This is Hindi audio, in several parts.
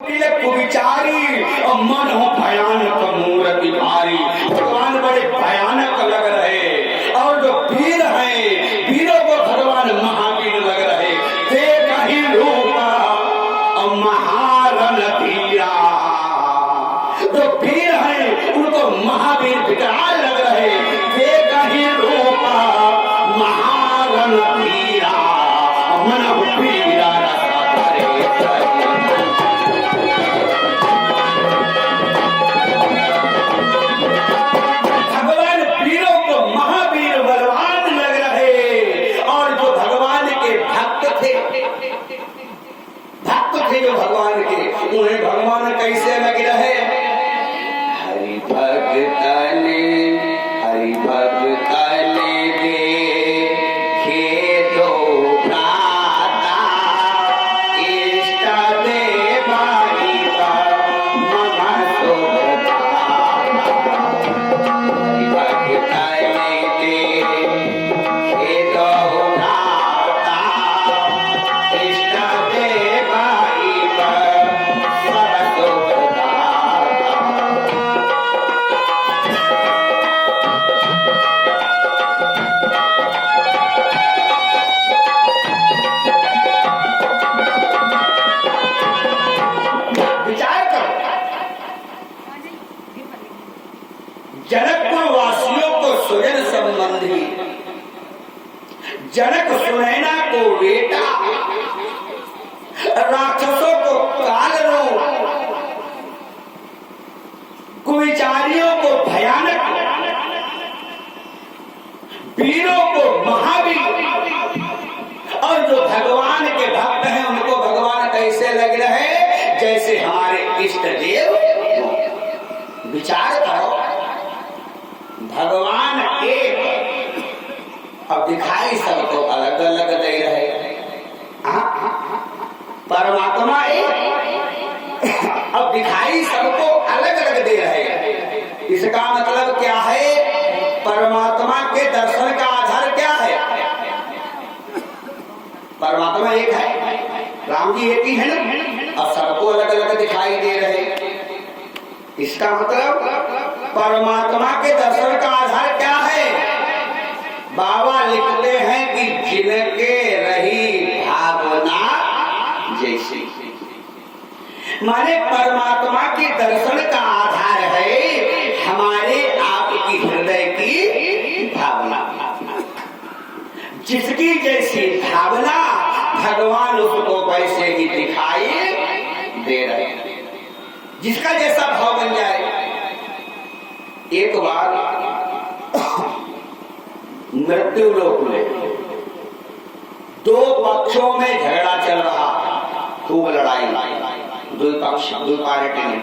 कुविचारी और मन हो भयानक मूर्ति भारी। भगवान बड़े भयानक लग रहे और जो वीर हैं वीरों को भगवान महावीर लग रहे। देख ही रूपा और महारण धीरा, जो वीर हैं उनको महावीर विकराल लग रहे। देख ही रूपा महारण धीरा मन पीरा भगवान के। उन्हें भगवान कैसे लग रहे? हरि भक्त ने देखे तो भ्राता इष्ट देवाई मम शोभता। हरि भक्त ने देखे तो भ्राता इष्ट देवाई जनकपुर वासियों को सुजन संबंधी जनक सुनैना को बेटा, राक्षसों को कालरो, कुविचारियों को भयानक, वीरों को महावीर और जो भगवान के भक्त हैं उनको भगवान कैसे लग रहे? जैसे हमारे इष्ट देव। विचार करो, भगवान एक अब दिखाई सबको अलग अलग दे रहे। परमात्मा एक अब दिखाई सबको अलग अलग दे रहे। इसका मतलब क्या है? परमात्मा के दर्शन का आधार क्या है? परमात्मा एक है, राम जी एक ही है ना, और सबको अलग अलग दिखाई दे रहे। इसका मतलब परमात्मा के दर्शन का आधार क्या है? बाबा लिखते हैं कि जिनके रही भावना जैसी, माने परमात्मा के दर्शन का आधार है हमारे आपकी हृदय की भावना। जिसकी जैसी भावना भगवान उसको वैसे ही दिखाई दे रहे हैं। जिसका जैसा भाव बन जाए। एक बार मृत्यु लोक में दो पक्षों में झगड़ा चल रहा, खूब लड़ाई, दो पक्ष, दो पार्टी में।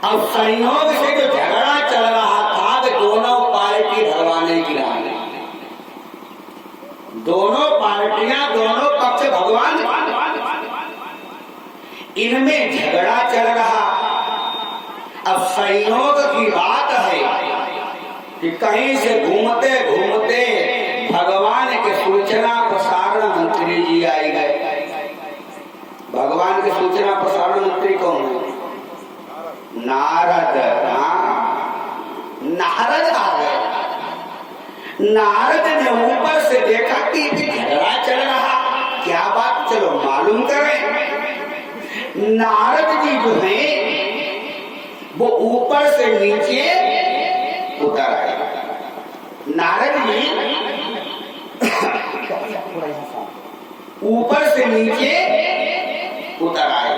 अब संयोग से जो झगड़ा चल रहा था तो दोनों पार्टी भगवान की राह में, दोनों पार्टियां, दोनों पक्ष भगवान, इनमें झगड़ा चल रहा। अब संयोग की बात है कि कहीं से घूमते घूमते भगवान के सूचना प्रसारण मंत्री जी आई गए। भगवान के सूचना प्रसारण मंत्री कौन है? नारद। नारद आ गए। नारद ने ऊपर से देखा कि झगड़ा चल रहा, क्या बात, चलो मालूम करें। नारद जी जो है वो ऊपर से नीचे उतर आए। नारद जी ऊपर से नीचे उतर आए।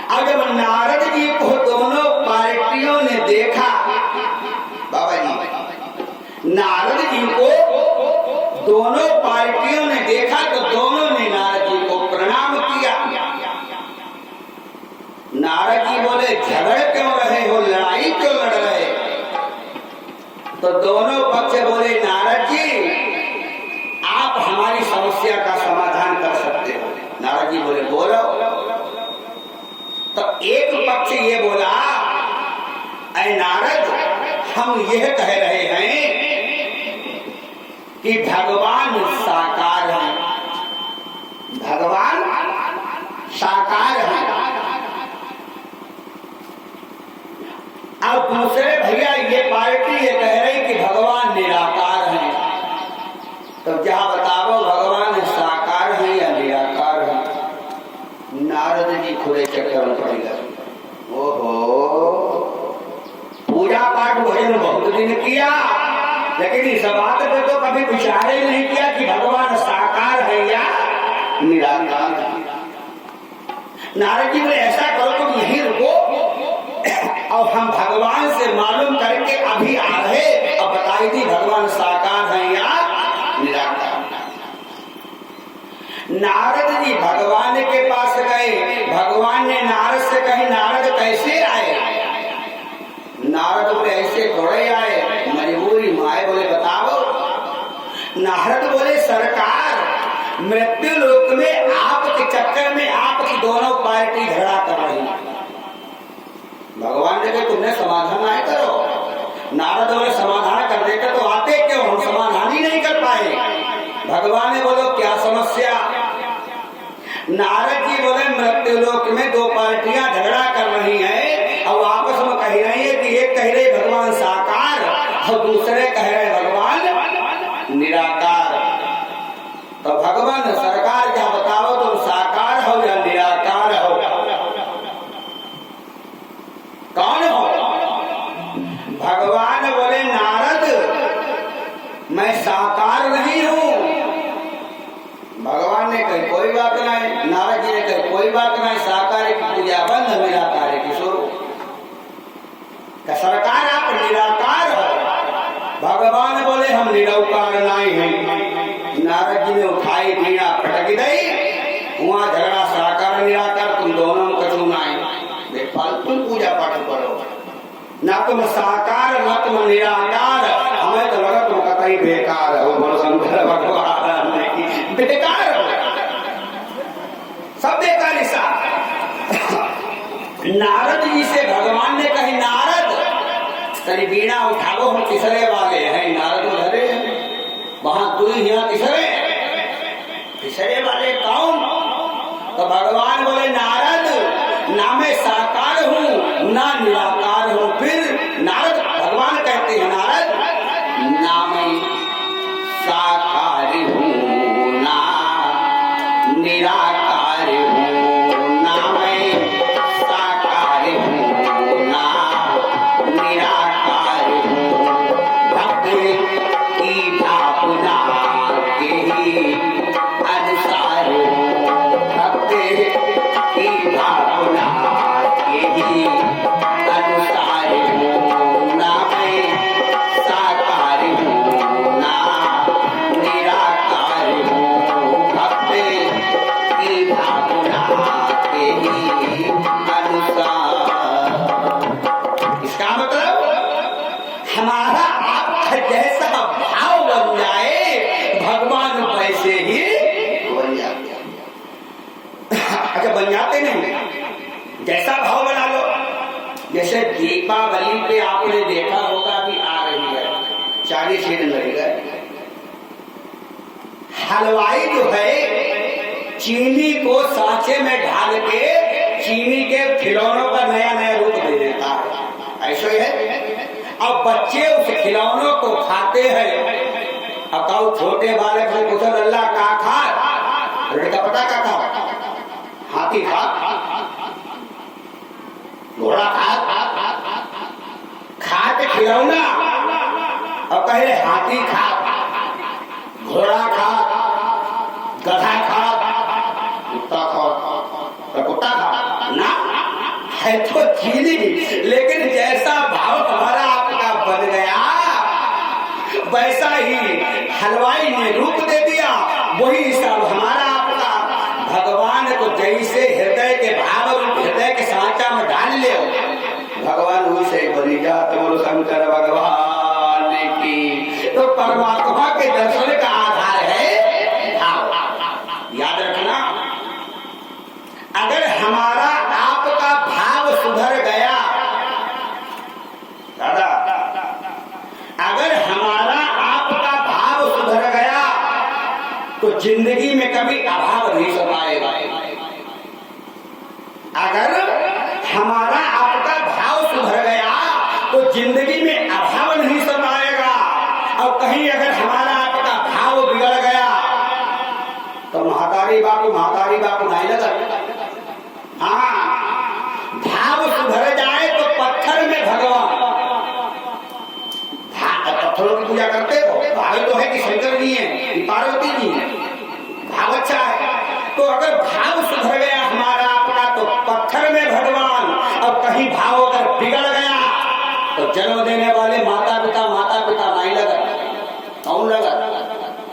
अब जब नारद जी को दोनों पार्टियों ने देखा, बाबा जी, नारद जी को दोनों पार्टियों ने देखा तो दोनों ने नारद जी को प्रणाम किया। नारद जी बोले, झगड़ क्यों रहे हो, लड़ाई क्यों लड़ रहे? तो दोनों पक्ष बोले, नारद जी आप हमारी समस्या का समाधान कर सकते हो। नारद जी बोले, बोलो। तो एक पक्ष ये बोला, ऐ नारद, हम यह कह रहे हैं कि भगवान साकार है, भगवान साकार है। अब दूसरे भैया ये पार्टी ये कह रही कि भगवान निराकार है, तो क्या बताओ भगवान साकार है या निराकार है? नारद जी खुले चक्कर में पड़ गए। ओहो, पूजा पाठ भजन बहुत दिन किया, लेकिन इस बात पे तो कभी विचार ही नहीं किया कि भगवान साकार है या निराकार है। नारद जी बोले ऐसा करो तुम यहीं रुको और हम भगवान से मालूम करके अभी आ रहे, अब बताई दी भगवान साकार है या निराकार। नारद जी भगवान के पास गए, भगवान ने नारद से कही नारद कैसे आए? नारद बोले ऐसे थोड़े आए, मजबूरी माए। बोले बताओ। नारद बोले सरकार मृत्यु लोक में आपके चक्कर में आपकी दोनों पार्टी झगड़ा कर रही। भगवान ने कहा तुमने समाधान आए करो। नारद बोले समाधान कर देते तो आते क्यों, हम समाधान ही नहीं कर पाए। भगवान ने बोलो क्या समस्या? नारद जी बोले मृत्यु लोक में दो पार्टियां झगड़ा कर रही हैं और आपस में कह रही है कि एक कह रहे भगवान साकार और दूसरे कह रहे भगवान निराकार। तो भगवान सरकार क्या बताओ तुम साकार हो या निराकार हो? कौन हो? भगवान बोले नारद मैं साकार नहीं हूं। भगवान ने कही कोई बात नहीं। नारद जी ने कही कोई बात नहीं, साकार की पूजा बंद, निराकार की शुरू। सरकार आप निराकार हो। भगवान बोले हम निरौकार नहीं हैं। नारद जी ने उठाई वीणा पटक दी, हुआ झगड़ा साकार निराकार, तुम दोनों में कछु नहीं। फालतू पूजा पाठ करो, ना तुम साकार न तुम निराकार। हमें तो लगा तुम कतई बेकार हो। बोलो शंकर भगवान बेकार हो, सब बेकार। नारद जी से भगवान ने कही नारद तरी वीणा उठाओ, हम तीसरे वाले हैं। नारद धरे वहां दुई यहाँ तीसरे वाले कौन? तो भगवान बोले नारद ना मैं साकार हूँ ना निराकार हूँ। फिर नारद भगवान कहते हैं नारद ना मैं साकार हूँ ना निराकार हूँ, ना मैं साकार हूँ ना निराकार हूँ। भक्त की भावना के ही अनुसार हूँ, भक्त की भावना के ही अनुसार हूँ। ना मैं साकार हूँ ना निराकार हूँ, भक्त की भावना के ही अनुसार। इसका मतलब हमारा आपका जैसा भाव बन जाए भगवान वैसे ही बन जाते। अच्छा बन जाते नहीं, जैसा भाव बना लो। जैसे दीपावली पे आपने देखा होगा कि आ रही है, 40 दिन लगेगा। हलवाई जो है चीनी को सांचे में ढाल के चीनी के खिलौनों का नया नया रूप दे देता है, ऐसा ही है। अब बच्चे उस खिलौनों को खाते हैं। अब कहो छोटे बालक से पूछो अल्लाह का खा, लड़का पता का था? हाथी खा, घोड़ा खा के खिलौना, और कहे हाथी खा, घोड़ा खा, गधा खा, कुत्ता खा, कुत्ता खा ना है तो चीनी। लेकिन जैसा भाव तुम्हारा आपका बन गया वैसा ही हलवाई ने रूप दे दिया, वही सब हमारा आपका। भगवान को जैसे हृदय के भाव रूप हृदय के सांचा में डाल ले भगवान वैसे बनी जात। बोलो शंकर भगवान की। तो परमात्मा के दर्शन का आधार है भाव। याद रखना, अगर हमारा आपका भाव सुधर गया दादा, अगर हमारा आपका भाव सुधर गया तो जिंदगी में कभी अभाव नहीं सताएगा। अगर हमारा आपका भाव सुधर गया तो जिंदगी में अभाव नहीं सताएगा, और कहीं अगर हमारा आपका भाव बिगड़ गया तो महातारी बापू नहीं लगा। हाँ, भाव सुधर जाए तो पत्थर में भगवान, पत्थरों की पूजा करते हो, भाव तो है कि शंकर जी हैं कि पार्वती जी हैं, भाव अच्छा है। तो अगर भाव सुधर गया हमारा आपका तो पत्थर में भगवान, और कहीं भाव अगर बिगड़ गया तो जन्म देने वाले माता पिता नहीं लगा। कौन लगा?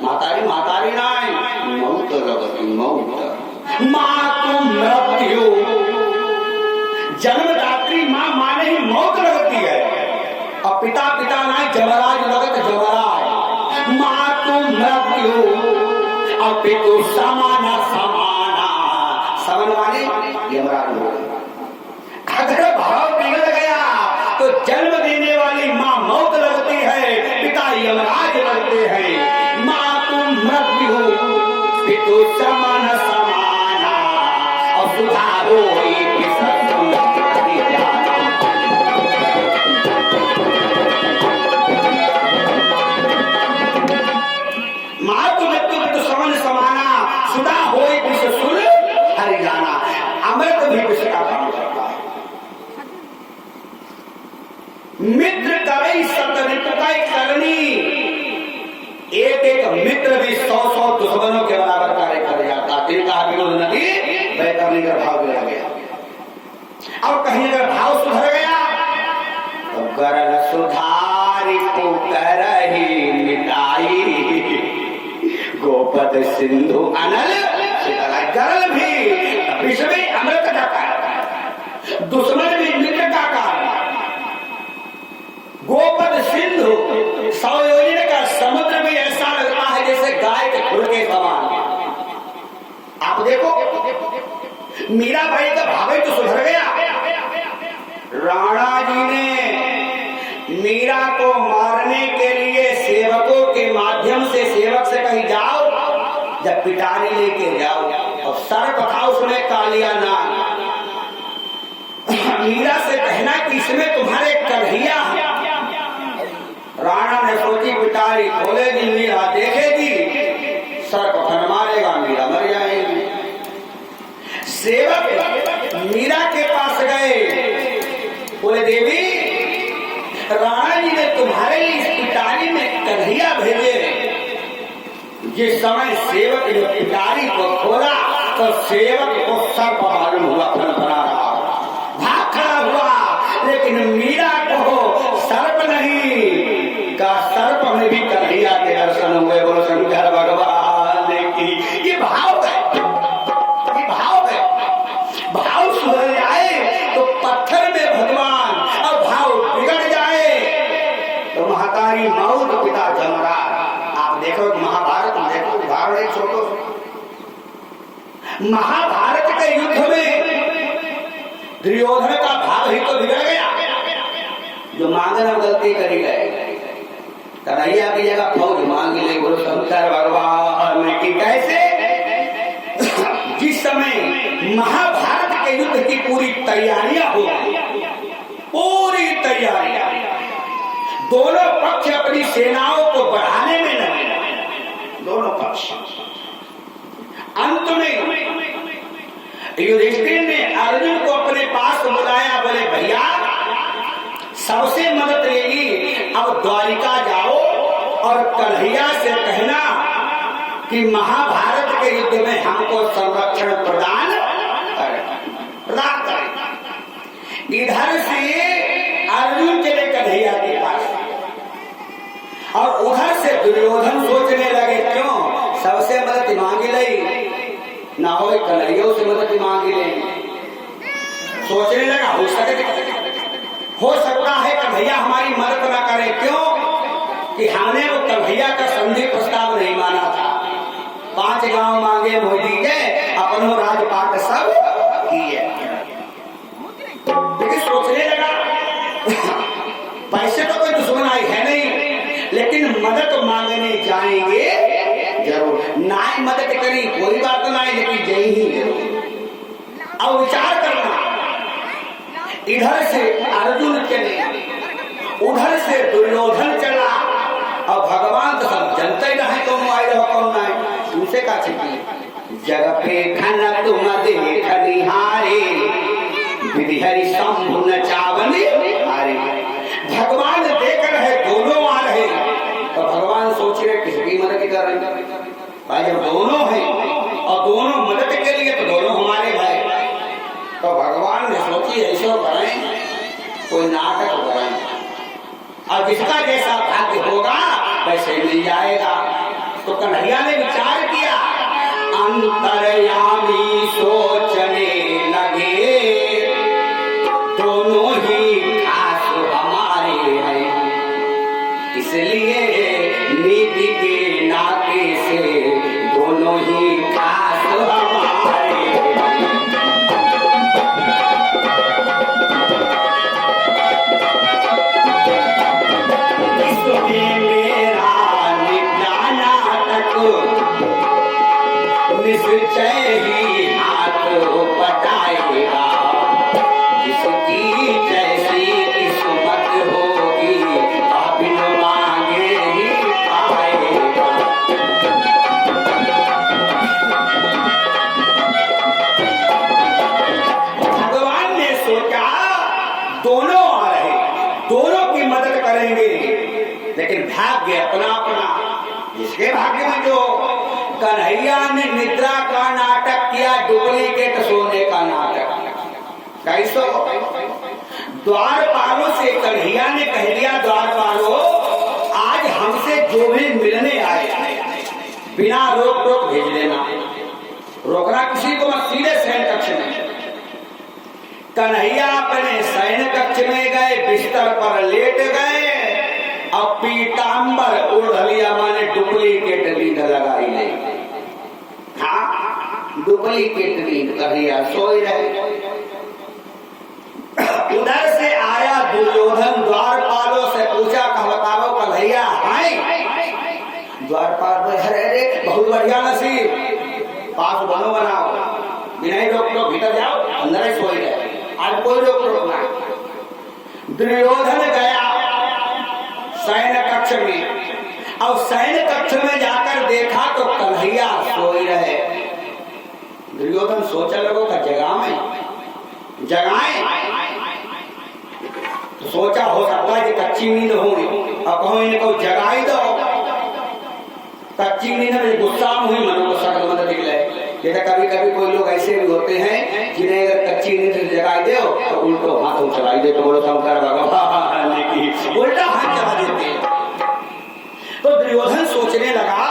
मातारी नहीं, मौत लगती, मौत। माँ को मृत्यु, जन्मदात्री माँ माने ही मौत लगती है, और पिता नहीं, जमराज लगत जमराज। माँ को मृत्यु और पितु समाना, समन माने यमराज लोग। अगर भाव बिगड़ गया तो जन्म देने वाली माँ मौत लगती है, पिता यमराज लगते हैं। माँ तुम मृत्यु पितु समाना, और सुधारो माँ तुम मृत्यु पितु समन समाना, सुधा होई विष सुल हरियाणा। अमृत भी विष का काम करता है। मित्र करे सतरिपुताई करनी, एक मित्र भी 100 दुश्मनों के बराबर कार्य कर जाता। तिनका विरोध नदी वैतरणी का भाव गिरा गया। और कहीं अगर भाव सुधर गया तो गरल सुधारी पुकरही मिटाई, गोपद सिंधु अनल गरल भी विष में अमृत का कारण, दुश्मन भी मित्र का कारण। गोपद सिंधु, 100 योजन का समुद्र भी ऐसा लगता है जैसे गाय के खुर के समान। आप देखो मीरा भाई का भाव तो सुधर गया। राणा जी ने मीरा को मारने के लिए सेवकों के माध्यम से, सेवक से कहीं जाओ, जब पिटारी लेके जाओ, और सर्प था उसमें कालिया नाग। मीरा से कहना कि इसमें तुम्हारे कन्हैया है। राणा ने सोची पिटारी खोलेगी, मीरा देखेगी, सर्प फन मारेगा, मीरा मर जाएगी। सेवक मीरा के पास गए, बोले देवी राणा जी ने तुम्हारे लिए इस पिटारी में कन्हैया भेजे। जिस समय सेवक ने पिटारी को खोला तो सेवक को सर्प मालूम हुआ, फनफना रहा, भाग खड़ा हुआ। लेकिन मीरा को सर्प नहीं का, सर्प में भी कन्हैया के दर्शन हुए। बोलो शंकर भगवान की। ये भाव है, ये भाव है। भाव सुधर जाए तो पत्थर में भगवान, और भाव बिगड़ जाए तो महातारी मौत, पिता जमराज। आप देखो महाभारत में, देखो उदाहरण एक छोटो, महाभारत के युद्ध में दुर्योधन का भाव ही तो बिगड़ गया, जो मांगना गलती करी गए। कन्हैया की जगह फौज मांग ले। बोलो शंकर भगवान की। कैसे? जिस समय महाभारत के युद्ध की पूरी तैयारियां हो, पूरी तैयारियां, दोनों पक्ष अपनी सेनाओं को बढ़ाने में लगे, दोनों पक्ष। अंत में युधिष्ठिर ने अर्जुन को अपने पास बुलाया, बोले भैया सबसे मदद लेगी, अब द्वारिका जाओ और कन्हैया से कहना कि महाभारत के युद्ध में हमको संरक्षण प्रदान करें। इधर से अर्जुन चले कन्हैया के पास, और उधर से दुर्योधन सोचने लगे क्यों सबसे मदद मांगी लई, ना हो कन्हैया से मदद मांगी ले। सोचने लगा हो सकता है कन्हैया हमारी मदद न करे। क्यों? कि हमने वो कन्हैया का संधि प्रस्ताव नहीं माना था। 5 गांव मांगे मोदी के, अपनो राजपाट सब किए। लेकिन सोचने लगा पैसे तो कोई दुश्मनाई है नहीं, लेकिन मदद मांगने जाएंगे जरूर। नाई मदद करी कोई बात नहीं, लेकिन जय ही जरूर। अब विचार करना, इधर से अर्जुन चले, उधर से दुर्योधन चला, और भगवान तो सब जनते ही रहे कौन आए रहो कौन नहीं, तुमसे का छिपी। जग पे घन तुम देख निहारे, विधि हरि शंभु न चावनी हारे। भगवान देख रहे दोनों आ रहे, तो भगवान सोच रहे किसकी मदद कर रहे भाई, जब दोनों हैं और दोनों मदद के लिए तो दोनों हमारे भाई। तो भगवान ने सोची ऐसा करें, कोई नाटक करें, और जिसका जैसा भाग्य होगा वैसे मिल जाएगा। तो कन्हैया ने विचार किया, अंतर्यामी सोचने लगे, दोनों ही खास हमारे हैं, इसलिए नीति के नाते से दोनों ही खास हमारे हैं। इसमें मेरा नित्या नाटक निश्चय ही हाथ बटाएगा, जिसकी जैसी किस्मत होगी बिन मांगे ही पाएगा। भगवान ने सोचा दोनों आ रहे, दोनों की मदद करेंगे, लेकिन भाग्य अपना अपना। जिसके भाग्य में जो कन्हैया ने निद्रा का नाटक किया, डुप्लीकेट सोने का नाटक। कैसो द्वारपालों से कन्हैया ने कह दिया, द्वारपालों आज हमसे जो भी मिलने आए बिना रोक टोक भेज देना, रोकना किसी को मत, सीधे शयन कक्ष में। कन्हैया अपने शयन कक्ष में गए, बिस्तर पर लेट गए, अब पीताम्बर ओढ़ लिया, माने डुप्लीकेट नींद लगाई नहीं। हाँ, डुप्लीकेट नींद कन्हैया सोई रहे। उधर से आया दुर्योधन, द्वारपालों से पूछा, कहा बताओ कन्हैया है? द्वारपाल अरे बहुत बढ़िया नसीब, पास बनो बनाओ, बिना रोक टोक भीतर जाओ, अंदर ही सोई रहे, आज कोई रोक टोक नहीं। दुर्योधन गया शयन कक्ष में, और शयन कक्ष में जाकर देखा तो कन्हैया सोई रहे। दुर्योधन सोचा लोगों का जगाए, तो सोचा हो सकता है कि कच्ची नींद हो, और कहो इनको जगाई दो। कच्ची नींद में गुस्सा हुई, मनो को सकल मत निकले। जैसे कभी कभी कोई लोग ऐसे भी होते हैं जिन्हें अगर कच्ची नींद से जगाई दो तो उल्टो हाथ चलाई दे, तो बोलो शंकर भगवान की उल्टा हाथ चला देते। तो दुर्योधन सोचने लगा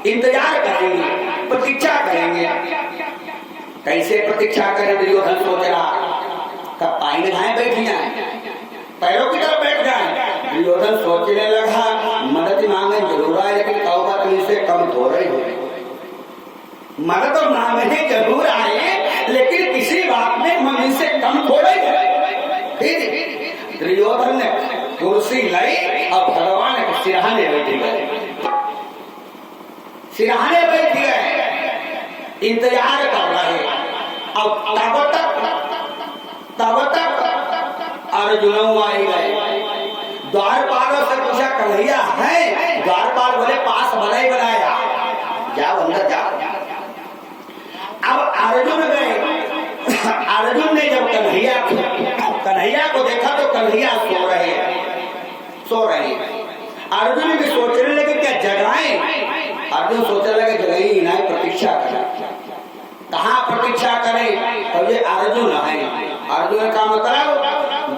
इंतजार करेंगे, प्रतीक्षा करेंगे। कैसे प्रतीक्षा करें? दुर्योधन सोच रहा कब पाई नहाए बैठ जाए, पैरों की तरफ बैठ जाए। दुर्योधन सोचने लगा मदद मांगे जरूर आए, लेकिन कहो बात इनसे कम थोड़े हो। मदद तो मांगने जरूर आए, लेकिन किसी बात में हम इनसे कम थोड़े हैं। फिर दुर्योधन ने कुर्सी लाई और भगवान के सिरहाने बैठ गए, सिरहाने बैठ गए, इंतजार कर रहे। और तब तक अर्जुन आई गए। द्वारपालों से पूछा कन्हैया है? द्वारपाल बोले पास बनाई बनाया, जाओ अंदर जाओ। अब अर्जुन गए, अर्जुन ने जब कन्हैया को देखा तो कन्हैया सो रहे हैं। अर्जुन भी सोचने लगे क्या जगाएं? अर्जुन सोचने लगे जगाई ना, प्रतीक्षा करें। कहाँ प्रतीक्षा करें? तो ये अर्जुन है। अर्जुन का मतलब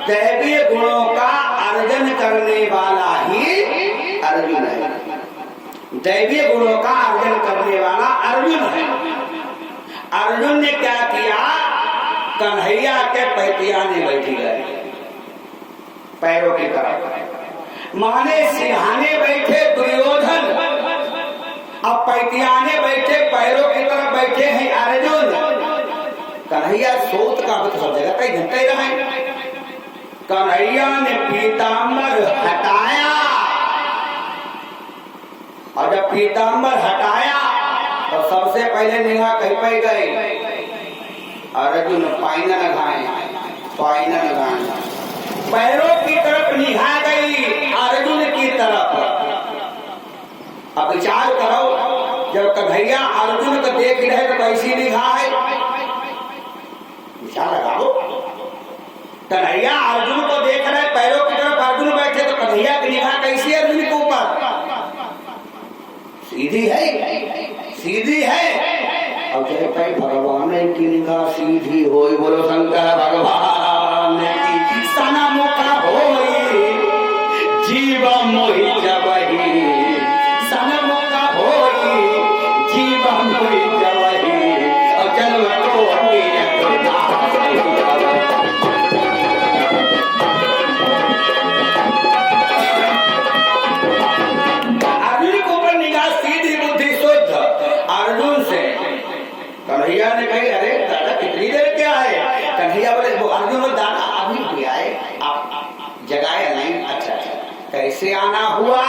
दैवीय गुणों का अर्जन करने वाला ही अर्जुन है। दैवीय गुणों का अर्जन करने वाला अर्जुन है। अर्जुन ने क्या किया? कन्हैया के पैतियाने बैठ गए, पैरों की तरफ, माने सिरहाने बैठे दुर्योधन, अब पैतियाने बैठे, पैरों की तरफ बैठे हैं अर्जुन। कन्हैया सोच का सब जगह कई घंटे रहे। कन्हैया ने पीताम्बर हटाया, और जब पीताम्बर हटाया तो सबसे पहले निगाह कहीं पे गई, अर्जुन पाइना लगाए, पाइना लगाए, पैरों की तरफ निगाह गई, अर्जुन की तरफ। अब विचार करो, जब कन्हैया अर्जुन को देख रहे तो कैसी निगाह है, विचार लगाओ। कन्हैया अर्जुन को देख रहे, पैरों की तरफ अर्जुन बैठे, तो कन्हैया की निगाह कैसी है अर्जुन के ऊपर? सीधी है, सीधी है। और चाहे भाई भगवान की निगाह सीधी हो, बोलो शंकर भगवान की। सना मुखा होई जीवा मोहि जबहि, सना मुखा होई जीवा मोहि जबहि, और जन्म को कन्हैया ने कही, अरे दादा कितनी देर क्या है? कन्हैया बोले, अर्जुन बोले, दादा अभी भी आए, आप जगाए नहीं? अच्छा अच्छा, कैसे आना हुआ?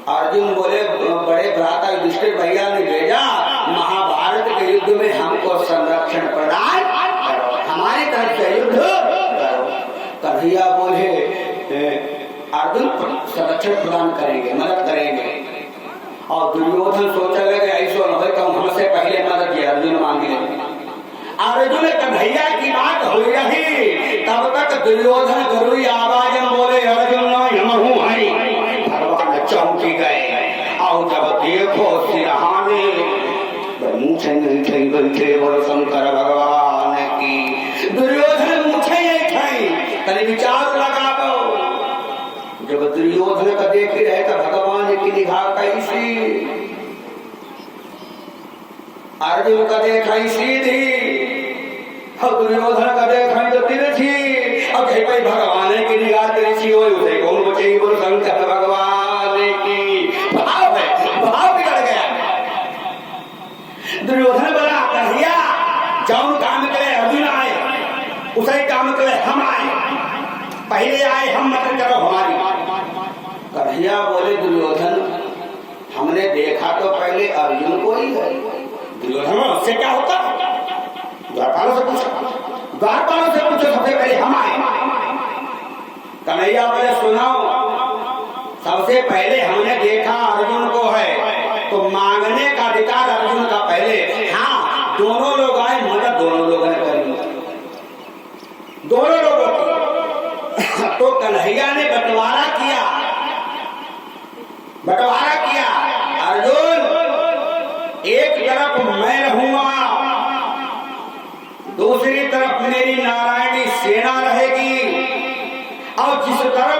अर्जुन बोले, बड़े भ्राता युधिष्ठिर भैया ने भेजा, महाभारत के युद्ध में हमको संरक्षण प्रदान करो, हमारी तरफ से युद्ध करो। कन्हैया बोले, अर्जुन संरक्षण प्रदान करेंगे, मदद करेंगे। और दुर्योधन सोचा लगे ऐसा न हो, हमसे पहले मदद किया, अर्जुन मांगे। अर्जुन कन्हैया की बात हो रही, तब तक दुर्योधन गरुड़ी आवाज में बोले, अर्जुन यमहू है। भगवान चौंकी गए, और जब देखो सिरहाने मूछे नहीं थी, बैठे बोलो शंकर भगवान की। दुर्योधन मूछे नहीं थी, तनी विचार लगा दो। जब दुर्योधन का देख रहे तो भगवान की निगाह कैसी, अर्जुन का देखा सीधी, और दुर्योधन का देखा तो तिरछी। अब भाई भगवान की निगाह तिरछी हो, उसे कौन बचेगी? बोलो शंकर भगवान की। भाव है, भाव बिगड़ गया। दुर्योधन बोला, कन्हैया जौन काम करे अर्जुन आए, उसे काम करे हम आए, पहले आए हम, मत करो हमारी। कन्हैया बोले, दुर्योधन हमने देखा तो पहले अर्जुन को ही है। दुर्योधन उससे क्या होता? द्वारपालों से पूछो, द्वारपालों से पूछो, सबसे पहले हम आए। कन्हैया बोले, सुनाओ, सबसे पहले हमने देखा अर्जुन को है, तो मांगने का अधिकार अर्जुन का पहले। हाँ, दोनों लोग आए, मदद दोनों लोगों ने करी, दोनों लोगों की। तो कन्हैया ने बंटवारा किया, बंटवारा किया। अर्जुन एक तरफ मैं रहूंगा, दूसरी तरफ मेरी नारायणी सेना रहेगी, और जिस